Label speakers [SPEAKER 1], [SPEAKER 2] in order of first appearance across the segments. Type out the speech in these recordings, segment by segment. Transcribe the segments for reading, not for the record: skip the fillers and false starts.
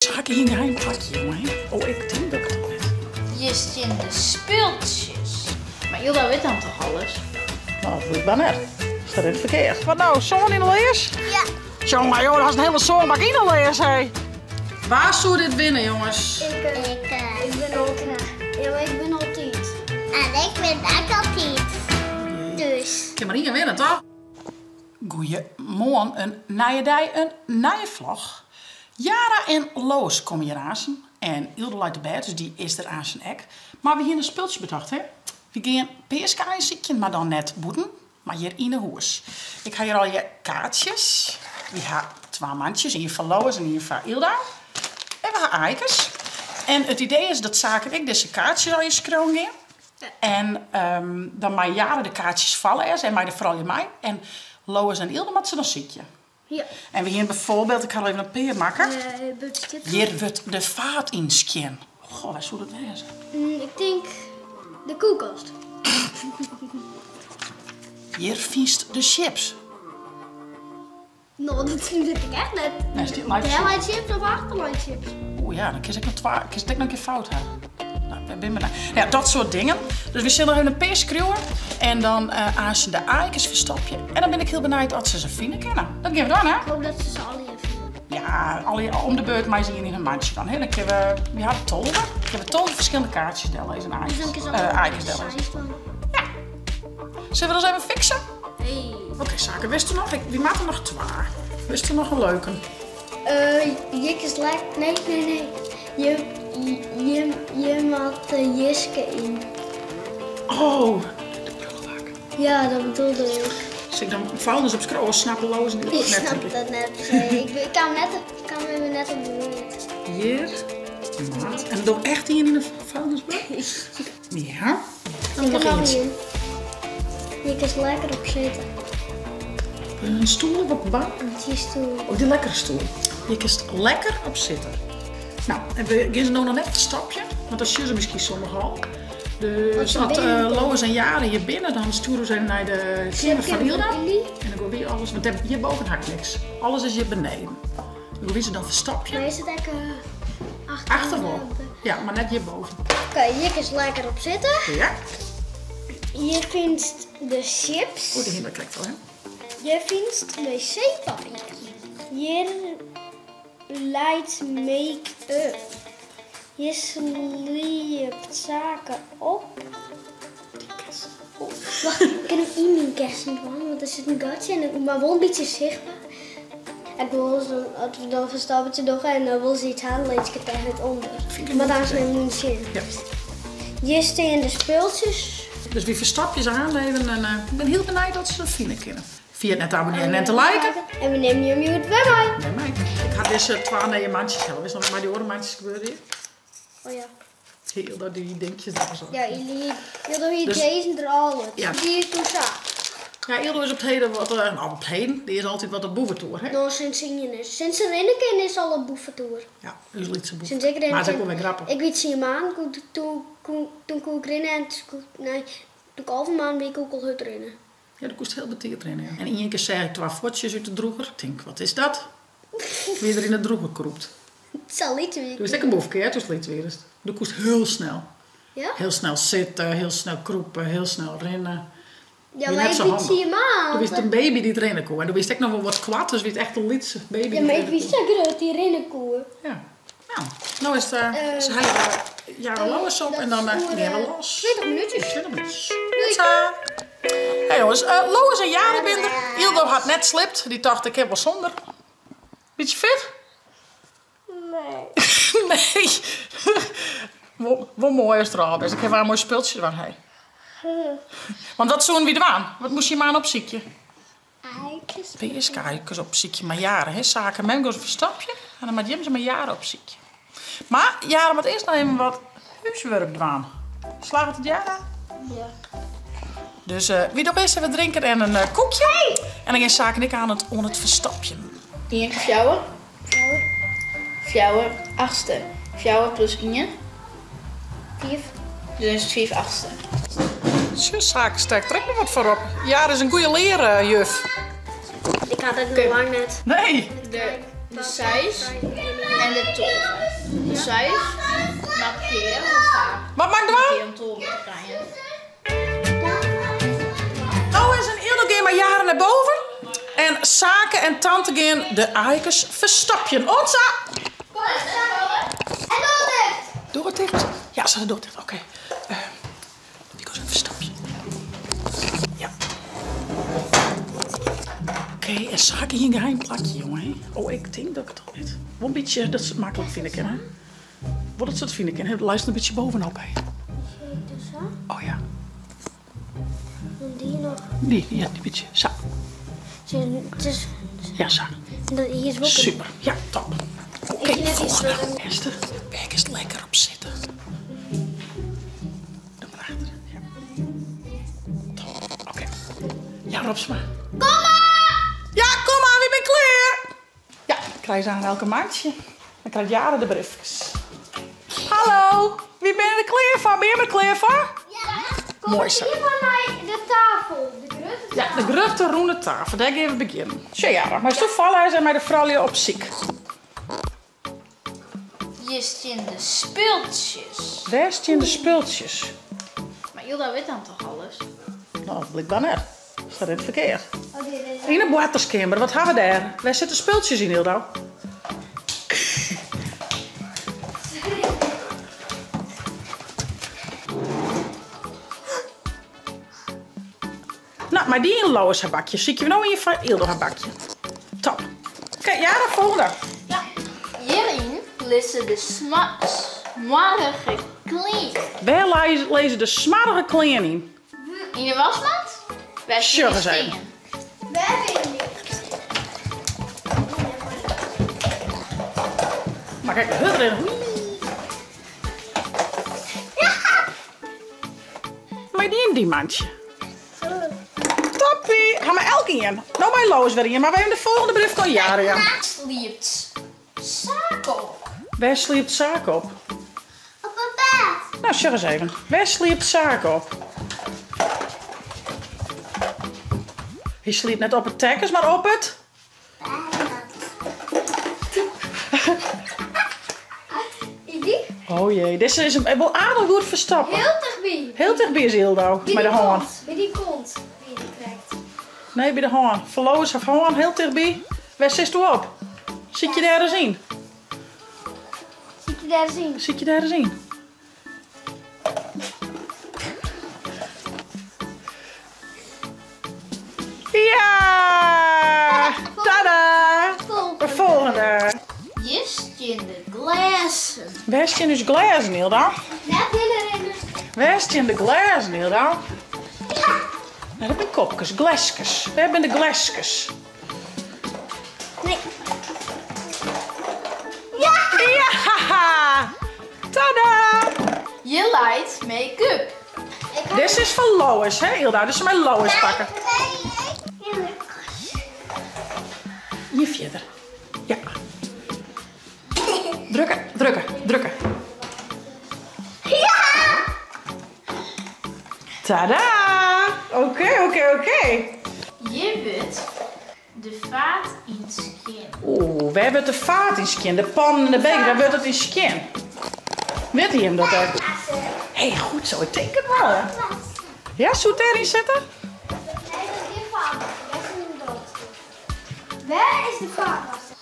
[SPEAKER 1] Zag ik hier een geheim pakje, jongen? Oh, ik denk dat ik het al weet.
[SPEAKER 2] Je in de speeltjes. Maar Hilda weet dan toch alles?
[SPEAKER 1] Nou, dat doe ik dan net. Is dat in het verkeerd? Wat nou, zoon in de leers?
[SPEAKER 3] Ja.
[SPEAKER 1] Jongen, joh, dat is een hele zoonbak in de leers, hé. Waar zou dit winnen, jongens?
[SPEAKER 3] Ik ben altijd. Ja, maar ik ben altijd. En ik ben ook altijd. Dus.
[SPEAKER 1] Ik kan maar niet winnen, toch? Goeiemorgen, een nieuwe dag, een nieuwe vlog. Jara en Loos komen hier aan. En Hilde luidt erbij, dus die is er aan zijn ek. Maar we hebben een speeltje bedacht, hè? We gaan PSK zitten, maar dan net boeten. Maar hier in de huis. Ik ga hier al je kaartjes. We hebben 2 mandjes, hier van Loos en hier van Hilda. En we hebben eikens. En het idee is dat zaken ik deze kaartjes al je schroon gaan. En dan mag Jara de kaartjes vallen eerst en mij de vooral je mij. En Lois en Hilde moeten ze dan zitten.
[SPEAKER 3] Ja.
[SPEAKER 1] En we hier bijvoorbeeld, ik ga even een peer maken.
[SPEAKER 3] Budget.
[SPEAKER 1] Hier wordt de vaat in scan. Goh, waar zou dat wezen?
[SPEAKER 3] Ik denk de koelkast.
[SPEAKER 1] Hier viest de chips.
[SPEAKER 3] Nou, dat vind ik echt net.
[SPEAKER 1] Nee, is dit live?
[SPEAKER 3] Hellight chips of achterlight chips?
[SPEAKER 1] Oeh ja, dan kies ik nog een keer fout hebben. Nou, ik ben benieuwd. Ja, dat soort dingen. Dus we zullen nog even een peer schreeuwen. En dan als ze de eikens verstopje. En dan ben ik heel benieuwd wat ze vinden kennen. Dat gaan we dan, hè?
[SPEAKER 3] Ik hoop dat ze ze alle even.
[SPEAKER 1] Ja, om de beurt maar zien in een mandje dan. Hè? Dan kunnen we hebben 12. Ik heb 12 verschillende kaartjes delen. Is een
[SPEAKER 3] Dus dan
[SPEAKER 1] eikens.
[SPEAKER 3] is alle
[SPEAKER 1] Eikens delen. Ja. Zullen we dat eens even fixen?
[SPEAKER 3] Hey.
[SPEAKER 1] Oké, zaken. Wist u nog? Wie maakt er nog 2? Wist u nog een leuke?
[SPEAKER 3] Jik is lekker. Nee. Je maakt Jiske in.
[SPEAKER 1] Oh, de prullenbak.
[SPEAKER 3] Ja, dat bedoelde ik.
[SPEAKER 1] Als ik dan vuilnis op scrollen, snappeloos en
[SPEAKER 3] Ik snap dat net. Ik kan me net op de buurt.
[SPEAKER 1] Hier. Maat. En dan echt hier in de vuilnisbak? Ja. Dan
[SPEAKER 3] Ik
[SPEAKER 1] nog
[SPEAKER 3] kan
[SPEAKER 1] iets.
[SPEAKER 3] hier. Jik is lekker op zitten.
[SPEAKER 1] Een stoel op de bank.
[SPEAKER 3] Die stoel.
[SPEAKER 1] Oh, die lekkere stoel. Je kist lekker op zitten. Nou, en we gaan ze nou nog net een stapje. Want dat zien ze misschien sommigen al. Dus als Lois en Jara hier binnen, dan sturen ze naar de kamer van Hilda. En dan gaan we hier alles, want hierboven haakt niks. Alles is hier beneden. Dan gaan we ze dan verstapje.
[SPEAKER 3] Maar is het echt
[SPEAKER 1] Achterop. Ja, maar net hierboven.
[SPEAKER 3] Oké, Jik is lekker op zitten.
[SPEAKER 1] Ja.
[SPEAKER 3] Je vindt de chips.
[SPEAKER 1] Oh, die hinder klikt al, hè?
[SPEAKER 3] Je vindt wc-papier. Je leidt make-up. Je sliept zaken op. Wacht, ik kan hem in mijn kersen doen, want er zit een gatje en maar wel een beetje zichtbaar. Ik wil zo, als we dan een stapeltje doen en dan wil ze iets halen, lees ik het tegen het onder. Maar daar is mijn moedje.
[SPEAKER 1] Ja.
[SPEAKER 3] Je staat in de speeltjes.
[SPEAKER 1] Dus wie verstapjes aanleven en ik ben heel benieuwd dat ze dat vinden kunnen. Via het net abonneren en te liken.
[SPEAKER 3] En we nemen je mute bij mij.
[SPEAKER 1] Nee, mij. Ik ga deze 2 nieuwe mandjes helpen. Is nog maar die andere mandjes gebeuren hier?
[SPEAKER 3] Oh ja.
[SPEAKER 1] Heel dat die dingetjes daar zo.
[SPEAKER 3] Ja, jullie hier
[SPEAKER 1] Dus-
[SPEAKER 3] deze er al.
[SPEAKER 1] Ja.
[SPEAKER 3] Die is toen zaak.
[SPEAKER 1] Ja, Ildo is op het heden wat, nou op het heden, die is altijd wat een boeventoer, hè?
[SPEAKER 3] Nou, sinds een ene is al een boeventoer.
[SPEAKER 1] Ja, dus liet ze boeven.
[SPEAKER 3] Sinds ik erin
[SPEAKER 1] Maar dat is ook wel weer grappig.
[SPEAKER 3] Ik weet zien maan, toen kon ik rennen en toen ik al van maan ben ik ook al het rennen.
[SPEAKER 1] Ja, dat kost heel betierd erin, ja. En in één keer zei ik 2 fotjes uit de droeger. Ik denk, wat is dat? Wie er in de droeger kroept.
[SPEAKER 3] Het zal niet weer.
[SPEAKER 1] Dus ik een boefkeer, dus liet weer eens. Dat kost heel snel.
[SPEAKER 3] Ja?
[SPEAKER 1] Heel snel zitten, heel snel kroepen, heel snel rennen.
[SPEAKER 3] Ja,
[SPEAKER 1] Weer
[SPEAKER 3] maar
[SPEAKER 1] net
[SPEAKER 3] ik
[SPEAKER 1] zo
[SPEAKER 3] weet
[SPEAKER 1] handig.
[SPEAKER 3] zien maan.
[SPEAKER 1] Toen wist een baby die het rennen kon. En toen wist ik nog wel wat kwad, dus wist echt een liedse baby
[SPEAKER 3] Ja,
[SPEAKER 1] die
[SPEAKER 3] maar
[SPEAKER 1] het
[SPEAKER 3] ik
[SPEAKER 1] rennen
[SPEAKER 3] wist
[SPEAKER 1] kon.
[SPEAKER 3] zeker dat die rennen koe.
[SPEAKER 1] Ja. Nou is het ze hele Jara Lois op en dan gaan we los.
[SPEAKER 3] 20 minuutjes.
[SPEAKER 1] 20 minuutjes. Hey jongens, Lois en Jara zijn er. Hildo had net slipt. Die dacht ik heb wel zonder. Beetje fit?
[SPEAKER 3] Nee.
[SPEAKER 1] Nee. Wat mooi is het er al. Dus ik heb wel een mooi speeltje van hij. Want wat zoen wie er aan? Wat moest je maar aan op ziekje?
[SPEAKER 3] Eikens.
[SPEAKER 1] PSK, ik op ziekje maar jaren. Hè? Zaken met een verstapje. En dan met Jim ze maar jaren op ziekje. Maar Jara moet eerst nog even wat huiswerk doen. Slaagt het Jara?
[SPEAKER 3] Ja.
[SPEAKER 1] Dus wie nog eerst even drinken en een koekje. En dan gaan Zaken en ik aan het onder het verstapje.
[SPEAKER 2] 1 fjouwer. Fjouwer, 8ste. Fjouwer plus 1.
[SPEAKER 3] 4.
[SPEAKER 2] Dus is het 5 8ste.
[SPEAKER 1] Zo, Zaken sterk. Trek me wat voorop. Jara is een goede leerjuf.
[SPEAKER 3] Ik had het nog lang net.
[SPEAKER 1] Nee.
[SPEAKER 2] De size. En de toren. Dus zij maakt keer of vaak.
[SPEAKER 1] Wat maakt er
[SPEAKER 2] Keer om toren te krijgen.
[SPEAKER 1] Nou is een eerder keer maar jaren naar boven. En zaken en tante gaan de eikers verstapjen. Onza!
[SPEAKER 3] Kom eens, en doe het!
[SPEAKER 1] Door het dicht? Ja, ze door het dicht. Oké. Die koos een verstapje. Ja. Oké, en zaken hier een geheim plakje, jongen. Oh, ik denk dat ik het al weet. Wel een beetje, dat is makkelijk vind ik, hè? Wat is dat vind ik? En lijst een beetje bovenop, hè? Oh ja.
[SPEAKER 3] En die nog.
[SPEAKER 1] Die beetje. Zo. Ja, zo.
[SPEAKER 3] Hier is ook een.
[SPEAKER 1] Super. Ja, top. Oké,
[SPEAKER 3] Ik vind het iets
[SPEAKER 1] volgende. Esther, werk eens lekker op zitten. Dan maar achter. Ja. Top. Oké. Ja, Robsma.
[SPEAKER 3] Kom maar!
[SPEAKER 1] Ja, kom maar, wie ben klaar? Ja, dan krijg je aan elke maandje. Dan krijg je jaren de briefjes. Hallo, wie ben je er klaar voor? Ben je er klaar voor?
[SPEAKER 3] Ja.
[SPEAKER 1] Mooi zo.
[SPEAKER 3] Hier van de tafel. De grote
[SPEAKER 1] Ja, de grote ronde tafel. Daar gaan we beginnen. Zo ja, maar toevallig zijn mij de vrouwen op ziek.
[SPEAKER 2] Je in de speeltjes.
[SPEAKER 1] Waar staan de spultjes?
[SPEAKER 2] Maar Hilda weet dan toch alles?
[SPEAKER 1] Nou, blijkbaar net. Staat in het verkeerd.
[SPEAKER 3] Oh, dit is.
[SPEAKER 1] In de boaterskamer, wat hebben we daar? Waar zitten spultjes in, Hildo? Nou, maar die in Lois haar bakje. Zie ik je nou in je Hildo haar bakje. Top. Oké, ja, de volgende.
[SPEAKER 2] Ja. Hierin lezen de smarige kleren.
[SPEAKER 1] Waar lezen de smarige kleren in?
[SPEAKER 2] In de wasmand? Bij
[SPEAKER 1] Sure,
[SPEAKER 2] de
[SPEAKER 1] zijn.
[SPEAKER 2] stenen.
[SPEAKER 3] We hebben hier niet.
[SPEAKER 1] Maar kijk, de hut erin. Maar die in die mandje. Toppie. Gaan we elke in. Nou bij Lois weer in, maar we hebben de volgende brief van jaren. Ja.
[SPEAKER 2] Sliept Sako.
[SPEAKER 1] Waar sliept zaak op?
[SPEAKER 3] Op een bed.
[SPEAKER 1] Nou, zeg eens even. Waar sliept zaak op? Hij sliept net op het tekkers, maar op het...
[SPEAKER 3] Die?
[SPEAKER 1] Oh jee, dit is hem wel aardig goed verstappen.
[SPEAKER 3] Heel dichtbij.
[SPEAKER 1] Heel dichtbij is Hildo. Bij de hoorn.
[SPEAKER 3] Bij die kont. Wie die krijgt.
[SPEAKER 1] Nee, bij de hoorn. Verloos of hoorn, heel dichtbij. Waar zit u op? Zit je daar eens in?
[SPEAKER 3] Ziet je daar zien?
[SPEAKER 1] Zit je daar eens in? Ja! Tada! De volgende.
[SPEAKER 2] Je in de glazen.
[SPEAKER 1] Waar is je dus glazen, Hilda?
[SPEAKER 3] Net hierin.
[SPEAKER 1] Waar is je de glazen, Hilda? Nou, dat zijn kopjes, glasjes. We hebben de glasjes.
[SPEAKER 3] Nee.
[SPEAKER 1] Ja! Tada!
[SPEAKER 2] Je leidt make-up.
[SPEAKER 1] Dit is van Lois, hè Hilda? Dus mijn Lois pakken. Hier verder. Ja. Drukken, drukken, drukken. Tada! Oké.
[SPEAKER 2] Je weet de vaat in skin.
[SPEAKER 1] Oeh, we hebben de vaat in skin. De pan en de beker, daar wordt het in skin. Weet je hem dat ook? Hé, goed zo. Ik denk het wel, hè? Ja, zou het erin zetten?
[SPEAKER 3] Waar is de vaatwasser?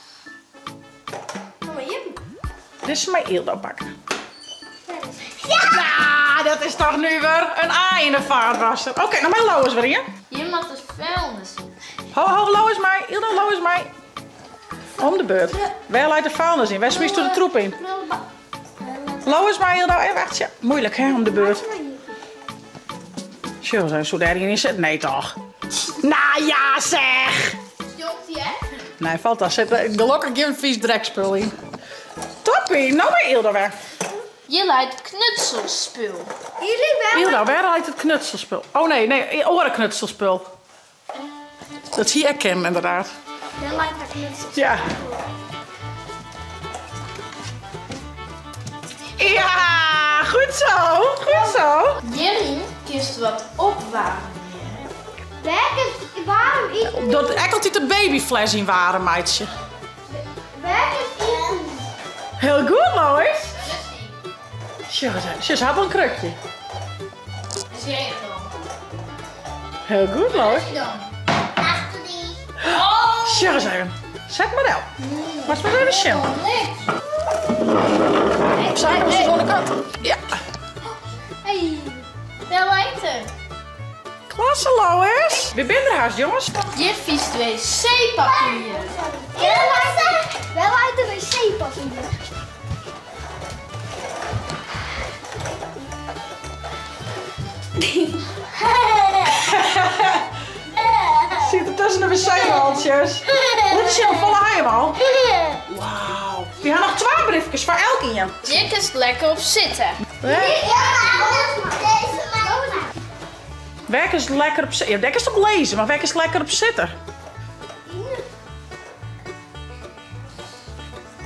[SPEAKER 3] Mama, je
[SPEAKER 1] Dit is mijn Hildo pakken. Ja, dat is toch nu weer een A in de vaatwasser. Oké, nou mijn Lois weer hier.
[SPEAKER 2] Je mag de vuilnis in.
[SPEAKER 1] Ho, Lois mij. Hildo, Lois mij. Om de beurt. Wij leidt de vuilnis in. Wij smiesten de troep in. Lois mij, Hildo. Wacht, ja. Moeilijk, hè, om de beurt. Zo daar in zit. Nee, toch? Nou ja, zeg.
[SPEAKER 2] Stopt hij, hè?
[SPEAKER 1] Nee, valt dat. Zet de lokker geen vies drekspul in. Toppie. Nou bij Hildo weer.
[SPEAKER 2] Je leidt knutselspul.
[SPEAKER 3] Jullie wel.
[SPEAKER 1] Hildo, waar leidt het knutselspul? Oh nee, orenknutselspul. Dat zie ik hem inderdaad.
[SPEAKER 3] Dan lijkt het knutsel.
[SPEAKER 1] Ja. Ja, goed zo. Goed zo.
[SPEAKER 2] Hierin kist wat opwarmen.
[SPEAKER 3] Waarom iets?
[SPEAKER 1] Dat ekkelt hij de babyfles in waren, meidje.
[SPEAKER 3] Waar is iets?
[SPEAKER 1] Heel goed, Lois. Ze had een krukje.
[SPEAKER 2] Zie jij het dan?
[SPEAKER 1] Heel goed, Lois.
[SPEAKER 3] Achter die.
[SPEAKER 1] Zeg eens even. Zet maar wel. Was maar even chill. Zij was de kant. Ja.
[SPEAKER 2] Hey, wel eten.
[SPEAKER 1] Klasse, Lois. We zijn er haast, jongens.
[SPEAKER 2] Dit vies wc-papier.
[SPEAKER 3] Wel uit de wc-papier.
[SPEAKER 1] Zit er tussen de wc-rolletjes. Hoe is je volle haai al? Wauw. We hebben nog 2 briefjes voor elk in je.
[SPEAKER 2] Dit is lekker op zitten.
[SPEAKER 1] Werk is lekker op zitten. Ja, werk is op lezen, maar werk is lekker op zitten.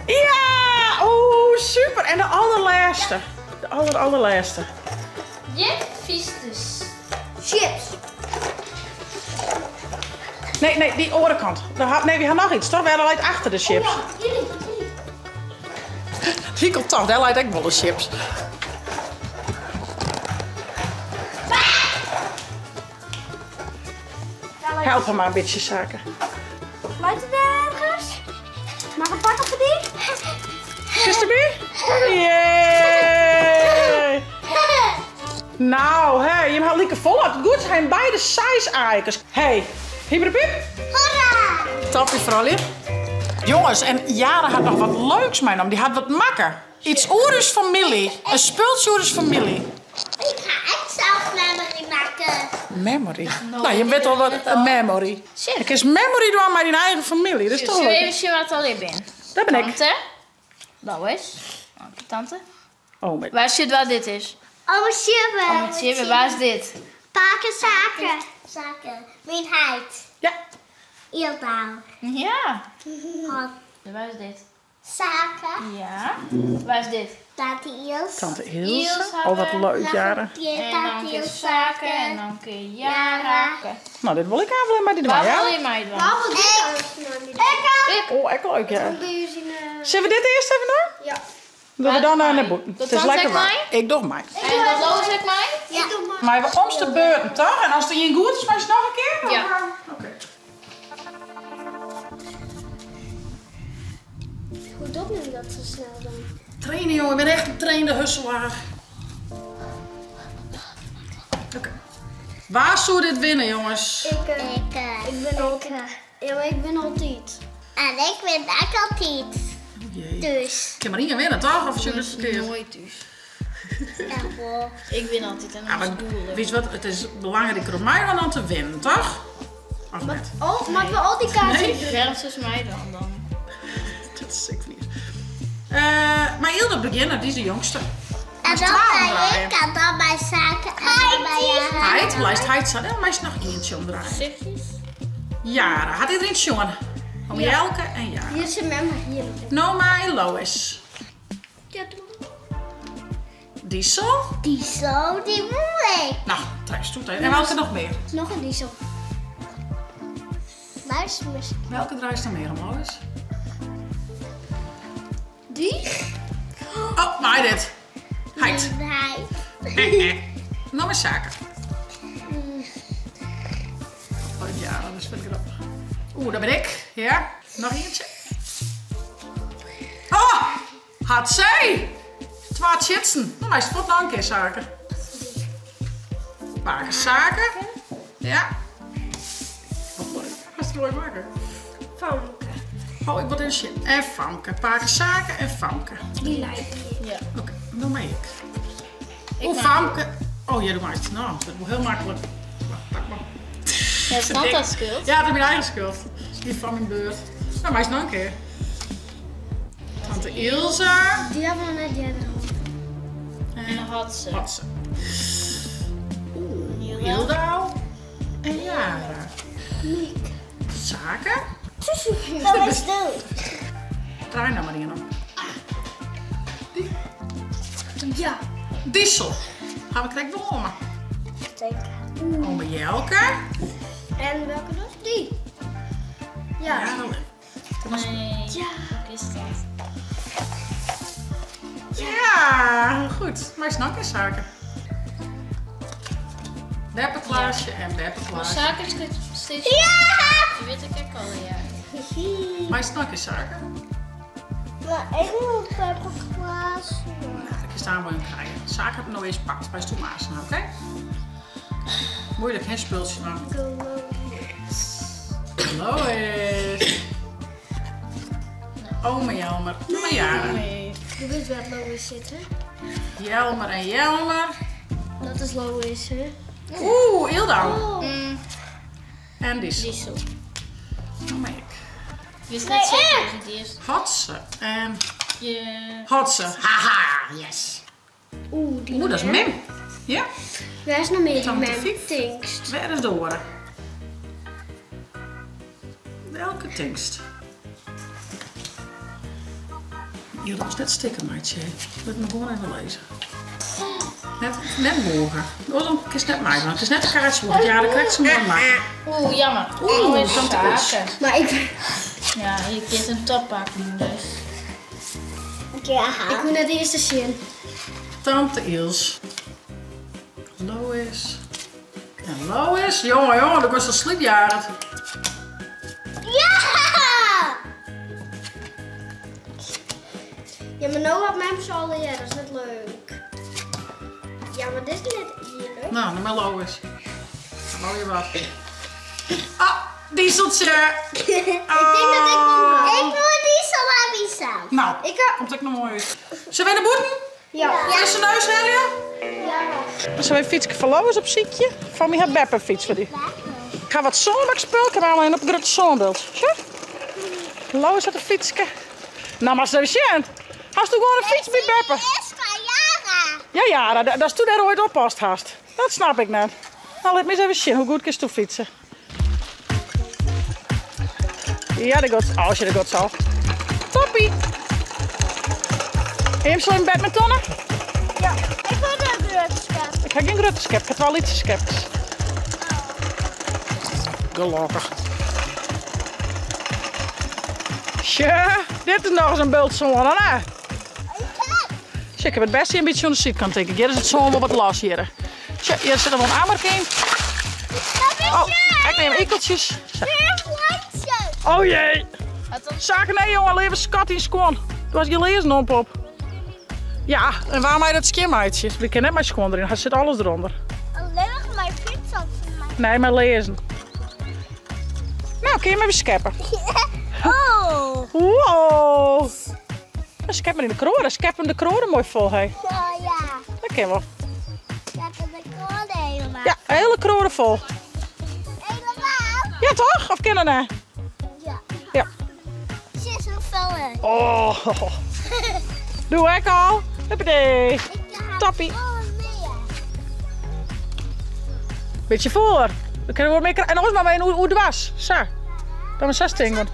[SPEAKER 1] Ja! Oeh, super. En de allerlaatste. De allerlaatste.
[SPEAKER 2] Dit vies dus.
[SPEAKER 3] Chips.
[SPEAKER 1] Nee, die orenkant. Nee, we gaan nog iets, toch? We hadden uit achter de chips. Die komt toch, daar lijkt ook wel de chips. Help hem maar een beetje zaken.
[SPEAKER 3] Lijkt het ergens? Mag ik pakken voor die?
[SPEAKER 1] Is er weer? Yay! Nou, hé, je hebt lekker vol uit. Goed zijn beide size-eikers. Hé, hierbij Pip.
[SPEAKER 3] Hoera!
[SPEAKER 1] Tapje vooral. Jongens, en Jara had nog wat leuks meegenomen. Die had wat makker. Iets oers familie. Een spultje oers familie.
[SPEAKER 3] Ik ga echt zelf memory maken.
[SPEAKER 1] Memory? Nou, je weet al wat een memory. Ik is memory doen met je eigen familie. Dat is toch
[SPEAKER 2] Zullen we
[SPEAKER 1] leuk?
[SPEAKER 2] even zien wat erin ben?
[SPEAKER 1] Dat ben ik.
[SPEAKER 2] Tante. Lois. Dank tante.
[SPEAKER 1] Oh, met...
[SPEAKER 2] Waar zit wat dit is?
[SPEAKER 3] Oh, shibben.
[SPEAKER 2] Waar is dit?
[SPEAKER 3] Paken zaken. Zaken. Minheid.
[SPEAKER 1] Ja.
[SPEAKER 3] Eeldaal.
[SPEAKER 2] Ja. Waar is dit?
[SPEAKER 3] Zaken.
[SPEAKER 2] Ja. Waar is dit?
[SPEAKER 3] Tante Iels.
[SPEAKER 1] Tante Ilse.
[SPEAKER 2] Ilse
[SPEAKER 1] Oh, wat leuk, Jara.
[SPEAKER 2] En dan keer zaken en dan keer Jara.
[SPEAKER 1] Nou, dit wil ik eigenlijk met die doen,
[SPEAKER 2] Waar wil
[SPEAKER 1] ja?
[SPEAKER 2] je mij doen?
[SPEAKER 3] Wat wil dit
[SPEAKER 1] Oh, echt leuk, ja.
[SPEAKER 3] Kun je zien?
[SPEAKER 1] Zullen we dit eerst even doen?
[SPEAKER 3] Ja.
[SPEAKER 1] Doen we dan naar de
[SPEAKER 2] mij.
[SPEAKER 1] boek.
[SPEAKER 2] Doet
[SPEAKER 1] Het is
[SPEAKER 2] tante
[SPEAKER 1] lekker
[SPEAKER 2] ook
[SPEAKER 1] waar.
[SPEAKER 2] mij?
[SPEAKER 1] Ik doe mij.
[SPEAKER 2] En dat Lois ik mij?
[SPEAKER 3] Ja. Doe maar.
[SPEAKER 1] Maar we ons de beurten, toch? En als er een goed is, maar is nog een keer?
[SPEAKER 2] Ja.
[SPEAKER 1] Oké.
[SPEAKER 3] Hoe doet men dat zo snel dan?
[SPEAKER 1] Trainen, jongen. Ik ben echt een trainde husselaar. Oké. Waar zou dit winnen, jongens?
[SPEAKER 3] Ik ben altijd. Ja, maar ik ben altijd. En ik ben ook altijd.
[SPEAKER 1] Oh jee.
[SPEAKER 3] Dus.
[SPEAKER 1] Ik heb maar niet winnen, toch? Of is het verkeerd?
[SPEAKER 2] Nooit dus.
[SPEAKER 3] Ja, wel.
[SPEAKER 2] Ik win altijd en
[SPEAKER 1] Ja, maar
[SPEAKER 2] dan is
[SPEAKER 1] weet je wat? Het is belangrijker om mij dan te winnen, toch? Of niet?
[SPEAKER 3] Oh, maar we al die kaartjes.
[SPEAKER 1] Nee.
[SPEAKER 2] Verder is mij dan.
[SPEAKER 1] Dat is sick vlieg. Maar Ilde beginnen, die is de jongste.
[SPEAKER 3] En dan ga ik en dan bij zaken en dan bij Jara.
[SPEAKER 1] Heid, lijst Heid staat er, maar is nog eentje omdraaien.
[SPEAKER 2] Zichtjes?
[SPEAKER 1] Jara, had iedereen jongen? Om Jelke en Jara.
[SPEAKER 3] Hier is een member hier.
[SPEAKER 1] Noma en Lois.
[SPEAKER 3] Ja, doe.
[SPEAKER 1] Diesel?
[SPEAKER 3] Diesel, die moeilijk.
[SPEAKER 1] Nou, trouwens, doet hij. En welke nog meer?
[SPEAKER 3] Nog een diesel. Muismus.
[SPEAKER 1] Welke draait er meer om, Lois?
[SPEAKER 3] Die?
[SPEAKER 1] Oh, maar dit. Heid.
[SPEAKER 3] Nee.
[SPEAKER 1] Nog maar zaken. Oh ja, dat is wel grappig. Oeh, dat ben ik. Ja, nog eentje. Oh, had zij. 2 chitsen. Nou, hij is voor nog een keer zaken. Maken zaken. Ja. Wat leuk. Dat is mooi maken.
[SPEAKER 3] Famke.
[SPEAKER 1] Oh, ik word in shit. En Famke. Paken zaken en Famke.
[SPEAKER 3] Die lijkt hier.
[SPEAKER 2] Ja.
[SPEAKER 1] Oké, dan maar ik. Oeh,
[SPEAKER 2] maak
[SPEAKER 1] Famke. Oh, jij doet maar iets. Nou, dat wordt heel makkelijk. Wacht, pak maar.
[SPEAKER 2] Ja, is dat dat schuld?
[SPEAKER 1] Ja, dat is mijn eigen schuld. Die van mijn beurt. Nou, maar is nog een keer. Tante Ilse.
[SPEAKER 3] Die hebben we net derde gehad.
[SPEAKER 2] En dan had ze.
[SPEAKER 1] Had ze. Oeh, Hilda. En Jara.
[SPEAKER 3] Miek.
[SPEAKER 1] Zaken.
[SPEAKER 3] Dat is dood.
[SPEAKER 1] Draai nou maar die nog.
[SPEAKER 3] Ja.
[SPEAKER 1] Diesel. Gaan we krijgen de oma.
[SPEAKER 3] Zeker.
[SPEAKER 1] Oma Jelke.
[SPEAKER 3] En welke dus? Die. Ja.
[SPEAKER 1] Ja,
[SPEAKER 2] Nee.
[SPEAKER 3] Ja.
[SPEAKER 2] Wat is dat?
[SPEAKER 1] goed. Maar snap je zaken? Beppe Klaasje en Beppe Klaasje.
[SPEAKER 2] Zaken is steeds...
[SPEAKER 3] Ja!
[SPEAKER 2] Je weet ik ook al, ja.
[SPEAKER 1] Maar snap je zaken?
[SPEAKER 3] Maar ik wil Beppe Klaasje.
[SPEAKER 1] Ik sta wel in krijgen. Zaken heb ik nog eens pakt bij Stoemaas. Oké? Moeilijk, geen spultje dan. Lois. Ome Jelmer. Maar ja.
[SPEAKER 3] Je weet waar Lois zit, hè?
[SPEAKER 1] Jelmer en Jelmer.
[SPEAKER 3] Dat is Lois, hè?
[SPEAKER 1] Oeh, Ildau.
[SPEAKER 3] Oh.
[SPEAKER 1] En Diesel.
[SPEAKER 2] Diesel.
[SPEAKER 1] Oh, maar ik.
[SPEAKER 2] Wist net zeker dat het eerst.
[SPEAKER 1] Hotse en
[SPEAKER 2] Je...
[SPEAKER 1] Hotse. Haha, yes.
[SPEAKER 3] Die
[SPEAKER 1] Oeh, dat is Mim. Ja,
[SPEAKER 3] Waar is nog meer die
[SPEAKER 1] Tante
[SPEAKER 3] Mim?
[SPEAKER 1] Fief.
[SPEAKER 3] Tinkst.
[SPEAKER 1] waar is de oren? Welke tingst? Hier was net stikken, maatje. Laat me gewoon even lezen. Net morgen. Het is net mij, want het is net een kaartje. Ja, dan krijgt ze morgen maken.
[SPEAKER 2] Oeh, jammer.
[SPEAKER 1] Oeh,
[SPEAKER 2] Mooie
[SPEAKER 1] Tante Us.
[SPEAKER 2] zaken.
[SPEAKER 3] Maar ik...
[SPEAKER 2] Ja, je kunt een top pakken, dus.
[SPEAKER 3] Ja. Ik moet naar de eerste zien.
[SPEAKER 1] Tante Ils. Lois. En Lois. Jongen, dat was een slipjaar.
[SPEAKER 3] Ja! Ja, maar nou had mijn persoon ja, dat is net leuk. Ja, maar dit is net eerlijk.
[SPEAKER 1] Nou, dan maar Lois. Nou, je wat. Ah, Dieseltje.
[SPEAKER 3] Ik denk dat ik moet... Ik wil die salami samen.
[SPEAKER 1] Nou,
[SPEAKER 3] Ik
[SPEAKER 1] komt ook nog mooi uit. Zullen we in de boeten?
[SPEAKER 3] Ja.
[SPEAKER 1] Is zijn neus, Helja?
[SPEAKER 3] Ja.
[SPEAKER 1] Zullen we een fietsje van Lois op ziekje? Van mij had Beppe een fiets voor die. Ik ga wat zondag spelen. Ik heb alleen op een grote zonbeeld. Zo. Lois had een fietsje. Nou, maar zo zien. Hast du gewoon een fiets bij Beppe?
[SPEAKER 3] Is van Jara.
[SPEAKER 1] Ja, Jara, dat is toen er ooit oppast hast. Dat snap ik net. Nou, laat me eens even zien. Hoe goed kun je fietsen? Ja, dat gaat. Oh, als je dat gaat zo. Toppie. Heb je zo in bed met tonnen?
[SPEAKER 3] Ja. Ik wil de grootskap.
[SPEAKER 1] Ik heb geen grote skep, ik heb wel iets skeps. Gelukkig. Tja, dit is nog eens een bultzone, hè? Tja, ik heb het beste een beetje aan de zijkant, denk ik. Hier is het zo'n wel wat los hier. Tja, hier zit er wel een ammerk in. Oh, ik neem ikkeltjes. Oh jee. Zaken, nee jongen, leven skat in schoon. Toen was je lezen op. Ja, en waarom hij dat skimmeitje? Ik ken net mijn schoon erin, hij zit alles eronder.
[SPEAKER 3] Alleen nog mijn fiets op mij.
[SPEAKER 1] Nee, maar lezen. Nou, kun je hem even scheppen?
[SPEAKER 3] Oh.
[SPEAKER 1] Wow. Schep maar in de kroren. Schep hem de kroren mooi vol, hé.
[SPEAKER 3] Oh ja.
[SPEAKER 1] Dat kan wel.
[SPEAKER 3] Ik heb de kronen helemaal.
[SPEAKER 1] Ja, hele kroren vol.
[SPEAKER 3] Helemaal?
[SPEAKER 1] Ja, toch? Of kennen we?
[SPEAKER 3] Ja.
[SPEAKER 1] Ja.
[SPEAKER 3] Ze is een vullen.
[SPEAKER 1] Oh. Doe ik al. Huppatee. Toppie. Beetje voor. Dan kunnen we wat meer. En nog eens maar mee hoe het was. Zo. Dan maar 16.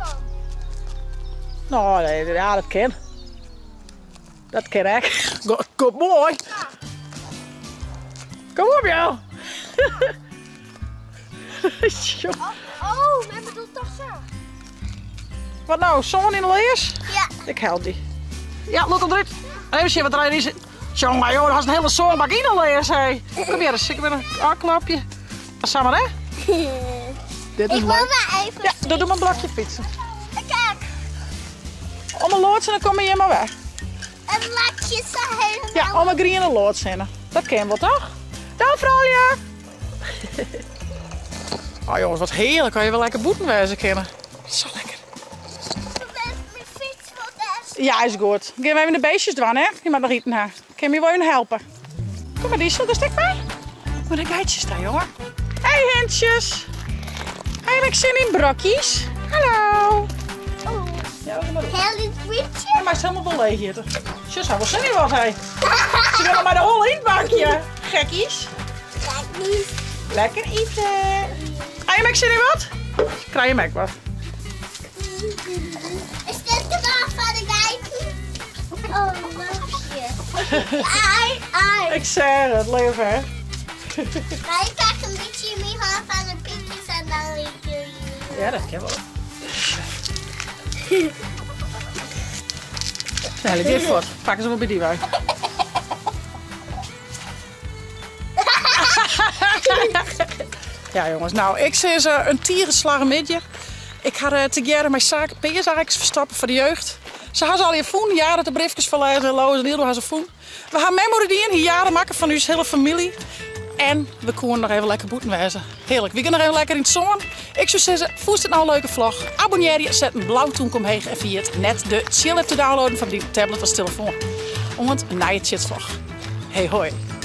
[SPEAKER 1] Nou, nee, ja, dat kan. Dat kan echt. Goed mooi. Kom op, jou.
[SPEAKER 3] Oh, men bedoelt toch zo?
[SPEAKER 1] Wat nou, zon in de leers?
[SPEAKER 3] Ja.
[SPEAKER 1] Ik help die. Ja, look op dit. Even zien wat er in zit. Jongen, joh, dat is een hele zonbak in de leers, hé. Kom hier eens, ik heb een aanklapje. Samen, hè? Dit is
[SPEAKER 3] Ik wil
[SPEAKER 1] leuk.
[SPEAKER 3] maar even.
[SPEAKER 1] Ja, dan doe maar een blokje fietsen.
[SPEAKER 3] Kijk,
[SPEAKER 1] Om een loods en dan kom je hier maar weg.
[SPEAKER 3] een lakje zo helemaal.
[SPEAKER 1] Ja, om een groene loods in. Dat ken wel, toch? Dag, vrouwje. Oh jongens, wat heerlijk. Kan je wel lekker boeten wezen kennen. Zo lekker.
[SPEAKER 3] Mijn fiets wordt echt.
[SPEAKER 1] Ja, is goed. Geef even de beestjes doen, hè? Je mag nog eten haar. Kan je wel even helpen? Kom maar, Diesel, daar stek bij. Moet een geitje staan, jongen. Hey, hentjes. Heb ik zin in brokjes? Hallo.
[SPEAKER 3] Oh,
[SPEAKER 1] Ja, dat maar doen.
[SPEAKER 3] heel dit fietsje.
[SPEAKER 1] Maar het is helemaal wel leeg hier. Zo zou wel zin in wat, hé. Ze willen maar de hol in het bakje. Gekkies.
[SPEAKER 3] Kijk niet.
[SPEAKER 1] Lekker eten. Heb ik zin in wat? Krijg je hem ook wat.
[SPEAKER 3] Is dit gedaan van de geiten? Oh, lachje. Ai, ai.
[SPEAKER 1] Ik zeg het, leven, hè.
[SPEAKER 3] Maar ik krijg een beetje meer van de pietjes en dan liep je.
[SPEAKER 1] Ja, dat kan wel. Snel, dit voor. Pakken ze maar bij die wij. Ja jongens, nou ik zie ze een tierenslagen midje. Ik ga tegenwoordig mijn zaken peersakjes verstappen voor de jeugd. Ze hebben ze al je voen, jaren de briefjes verlezen, Loos en Hildo hebben ze voen. We gaan memorieën hier jaren maken van uw hele familie. En we kunnen nog even lekker boeten wezen. Heerlijk, we gaan nog even lekker in het zon. Ik zou zeggen, voest het nou een leuke vlog. Abonneer je, zet een blauwtoenk omheen en via het net de chill app te downloaden van die tablet als telefoon. Om het naar je chitvlog. Hey hoi.